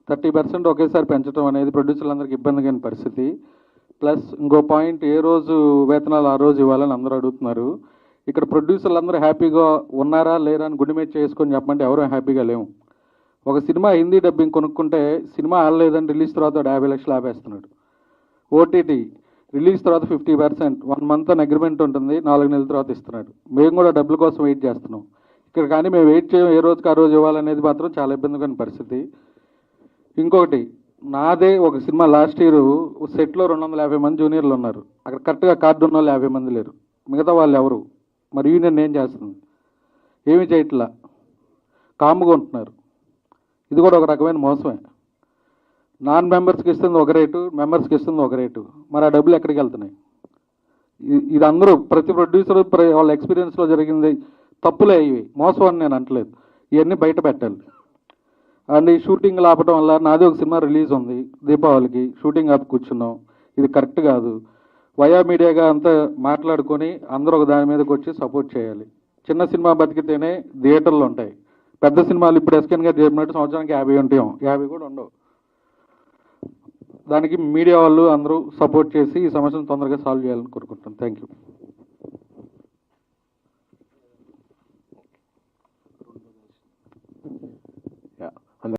30% ఒకేసారి పెంచడం అనేది ప్రొడ్యూసర్లందరికీ ఇబ్బందిగా పరిస్థితి. ప్లస్ ఇంకో పాయింట్, ఏ రోజు వేతనాలు ఆ రోజు ఇవ్వాలని అందరూ అడుగుతున్నారు. ఇక్కడ ప్రొడ్యూసర్లు అందరూ హ్యాపీగా ఉన్నారా లేరా అని గుండె మీద చేసుకొని చెప్పమంటే ఎవరూ హ్యాపీగా లేవు. ఒక సినిమా హిందీ డబ్బింగ్ కొనుక్కుంటే సినిమా ఆడలేదని రిలీజ్ తర్వాత 50 లక్షలు ఆపేస్తున్నాడు. ఓటీటీ రిలీజ్ తర్వాత 50%, 1 month అని అగ్రిమెంట్ ఉంటుంది, 4 నెలల తర్వాత ఇస్తున్నాడు. మేము కూడా డబ్బుల కోసం వెయిట్ చేస్తున్నాం. ఇక్కడ కానీ మేము వెయిట్ చేయం, ఏ రోజుకి ఆ రోజు ఇవ్వాలనేది మాత్రం చాలా ఇబ్బందిగా పరిస్థితి. ఇంకొకటి, నాదే ఒక సినిమా లాస్ట్ ఇయర్ సెట్లో 250 మంది జూనియర్లు ఉన్నారు. అక్కడ కరెక్ట్గా కార్డు ఉన్న వాళ్ళు 50 మంది లేరు. మిగతా వాళ్ళు ఎవరు? మరి యూనియన్ ఏం చేస్తుంది? ఏమీ చేయట్లా, కాముగా ఉంటున్నారు. ఇది కూడా ఒక రకమైన మోసమే. నాన్ మెంబర్స్కి ఇస్తుంది ఒక రేటు, మెంబర్స్కి ఇస్తుంది ఒక రేటు. మరి ఆ డబ్బులు ఎక్కడికి వెళ్తున్నాయి? ఇది అందరూ ప్రతి ప్రొడ్యూసర్ వాళ్ళ ఎక్స్పీరియన్స్లో జరిగింది తప్పులే. ఇవి మోసం అని నేను అంటలేదు, ఇవన్నీ బయట పెట్టాలి. అండ్ ఈ షూటింగ్లు ఆపడం వల్ల, నాది ఒక సినిమా రిలీజ్ ఉంది దీపావళికి, షూటింగ్ ఆపి కూర్చున్నాం. ఇది కరెక్ట్ కాదు. వయా మీడియాగా అంతా మాట్లాడుకొని అందరూ ఒక దాని మీదకి వచ్చి సపోర్ట్ చేయాలి. చిన్న సినిమా బతికితేనే థియేటర్లు ఉంటాయి. పెద్ద సినిమాలు ఇప్పుడు ఎస్కెన్ గారు చెప్పినట్టు సంవత్సరానికి 50 ఉంటాం, 50 కూడా ఉండవు. దానికి మీడియా వాళ్ళు అందరూ సపోర్ట్ చేసి ఈ సమస్యను తొందరగా సాల్వ్ చేయాలని కోరుకుంటాను. Thank you.